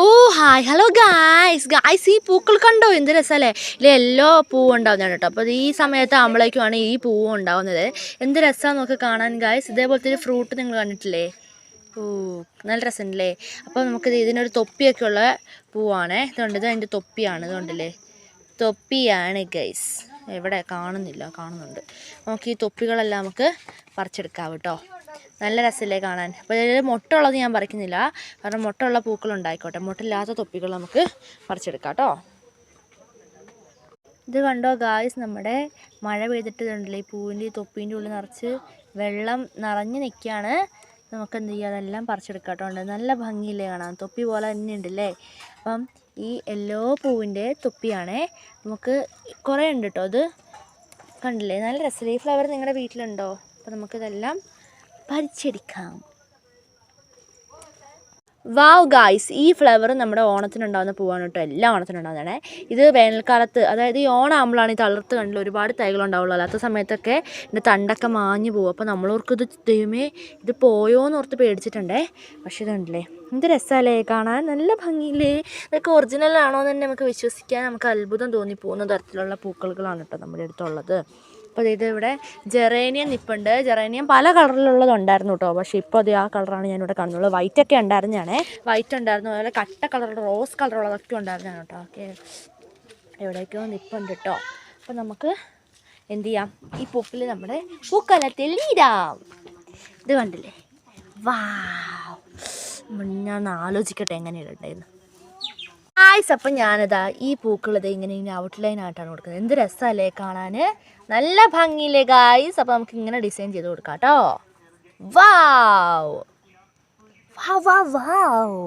ഓ hi hello guys ഈ പൂക്കൾ കണ്ടോ എന്ത് രസമല്ലേ ഇതിൽ യെല്ലോ പൂവ് ഉണ്ടാവുന്നതാണ് കേട്ടോ. അപ്പോൾ ഈ സമയത്ത് ആകുമ്പോഴേക്കുമാണ് ഈ പൂവ് ഉണ്ടാവുന്നത്. എന്ത് രസമാണ് നോക്കി കാണാൻ ഗായ്സ്. ഇതേപോലത്തെ ഒരു ഫ്രൂട്ട് നിങ്ങൾ കണ്ടിട്ടില്ലേ? ഓ നല്ല രസമുണ്ടല്ലേ. അപ്പോൾ നമുക്കിത് ഇതിനൊരു തൊപ്പിയൊക്കെ ഉള്ള പൂവാണ്. ഇതുകൊണ്ട് ഇത് അതിൻ്റെ തൊപ്പിയാണ്. ഇതുകൊണ്ടല്ലേ തൊപ്പിയാണ് ഗൈസ്. എവിടെ കാണുന്നുണ്ട്. നമുക്ക് ഈ തൊപ്പികളെല്ലാം നമുക്ക് പറിച്ചെടുക്കാം കേട്ടോ. നല്ല രസമല്ലേ കാണാൻ. അപ്പോൾ ഇതിൽ മുട്ട ഉള്ളത് ഞാൻ പറിക്കുന്നില്ല, കാരണം മുട്ട ഉള്ള പൂക്കൾ ഉണ്ടായിക്കോട്ടെ. മുട്ടയില്ലാത്ത തൊപ്പികൾ നമുക്ക് പറിച്ചെടുക്കാം കേട്ടോ. ഇത് കണ്ടോ ഗായ്സ്, നമ്മുടെ മഴ പെയ്തിട്ടുണ്ടല്ലേ ഈ പൂവിൻ്റെ ഈ തൊപ്പീൻ്റെ ഉള്ളിൽ നിറച്ച് വെള്ളം നിറഞ്ഞ് നിൽക്കുകയാണ്. നമുക്ക് എന്ത് ചെയ്യുക, അതെല്ലാം പറിച്ചെടുക്കാം കേട്ടോ. നല്ല ഭംഗിയില്ലേ കാണാൻ, തൊപ്പി പോലെ തന്നെ ഉണ്ടല്ലേ. അപ്പം ഈ യെല്ലോ പൂവിൻ്റെ തൊപ്പിയാണേ. നമുക്ക് കുറേ ഉണ്ട് കേട്ടോ. അത് കണ്ടില്ലേ, നല്ല രസമില്ലേ. ഈ ഫ്ലവർ നിങ്ങളുടെ വീട്ടിലുണ്ടോ? അപ്പോൾ നമുക്കിതെല്ലാം പറിച്ചെടുക്കാം. വാവ് ഗായ്സ്, ഈ ഫ്ലവർ നമ്മുടെ ഓണത്തിനുണ്ടാകുന്ന പൂവാണ് കേട്ടോ. എല്ലാ ഓണത്തിനുണ്ടാകുന്നതാണേ. ഇത് വേനൽക്കാലത്ത്, അതായത് ഈ ഓണാകുമ്പോഴാണ് ഈ തളിർത്ത് കണ്ടില്ല ഒരുപാട് തൈകളുണ്ടാവുള്ളൂ. അല്ലാത്ത സമയത്തൊക്കെ ഇതിൻ്റെ തണ്ടൊക്കെ മാഞ്ഞു പോകും. അപ്പോൾ നമ്മളോർക്ക് ഇത് ദൈവമേ ഇത് പോയോന്ന് ഓർത്ത് പേടിച്ചിട്ടുണ്ടേ. പക്ഷേ ഇത് കണ്ടില്ലേ എന്ത് രസമല്ലേ കാണാൻ, നല്ല ഭംഗിയില്ലേ. ഇതൊക്കെ ഒറിജിനലാണോ എന്ന് തന്നെ നമുക്ക് വിശ്വസിക്കാൻ നമുക്ക് അത്ഭുതം തോന്നിപ്പോകുന്ന തരത്തിലുള്ള പൂക്കളുകളാണ് കേട്ടോ നമ്മുടെ അടുത്തുള്ളത്. അപ്പോൾ ഇത് ഇവിടെ ജെറേനിയം നിൽപ്പുണ്ട്. ജെറേനിയം പല കളറിലുള്ളതുണ്ടായിരുന്നു കേട്ടോ. പക്ഷേ ഇപ്പോൾ അത് ആ കളറാണ് ഞാനിവിടെ കാണുന്നുള്ളൂ. വൈറ്റൊക്കെ ഉണ്ടായിരുന്നതാണേ. വൈറ്റ് ഉണ്ടായിരുന്നു, അതുപോലെ കട്ട കളറുള്ള റോസ് കളറുള്ളതൊക്കെ ഉണ്ടായിരുന്നതാണ് കേട്ടോ. ഓക്കെ, എവിടേക്കോ നിൽപ്പുണ്ട് കേട്ടോ. അപ്പോൾ നമുക്ക് എന്ത് ചെയ്യാം, ഈ പൂക്കൾ നമ്മുടെ പൂക്കളത്തിൽ ഇടാം. ഇത് കണ്ടില്ലേ, വാവ്. ഞാൻ ആലോചിക്കട്ടെ എങ്ങനെയുണ്ടായിരുന്നു ഗായ്സ്. അപ്പം ഞാനിതാ ഈ പൂക്കളിത് ഇങ്ങനെ ഔട്ട്ലൈൻ ആയിട്ടാണ് കൊടുക്കുന്നത്. എന്ത് രസമല്ലേ കാണാൻ, നല്ല ഭംഗിയില്ലേ ഗായ്സ്. അപ്പോൾ നമുക്ക് ഇങ്ങനെ ഡിസൈൻ ചെയ്ത് കൊടുക്കാം കേട്ടോ. വാവ് വാവ് വാവ് വാവ്.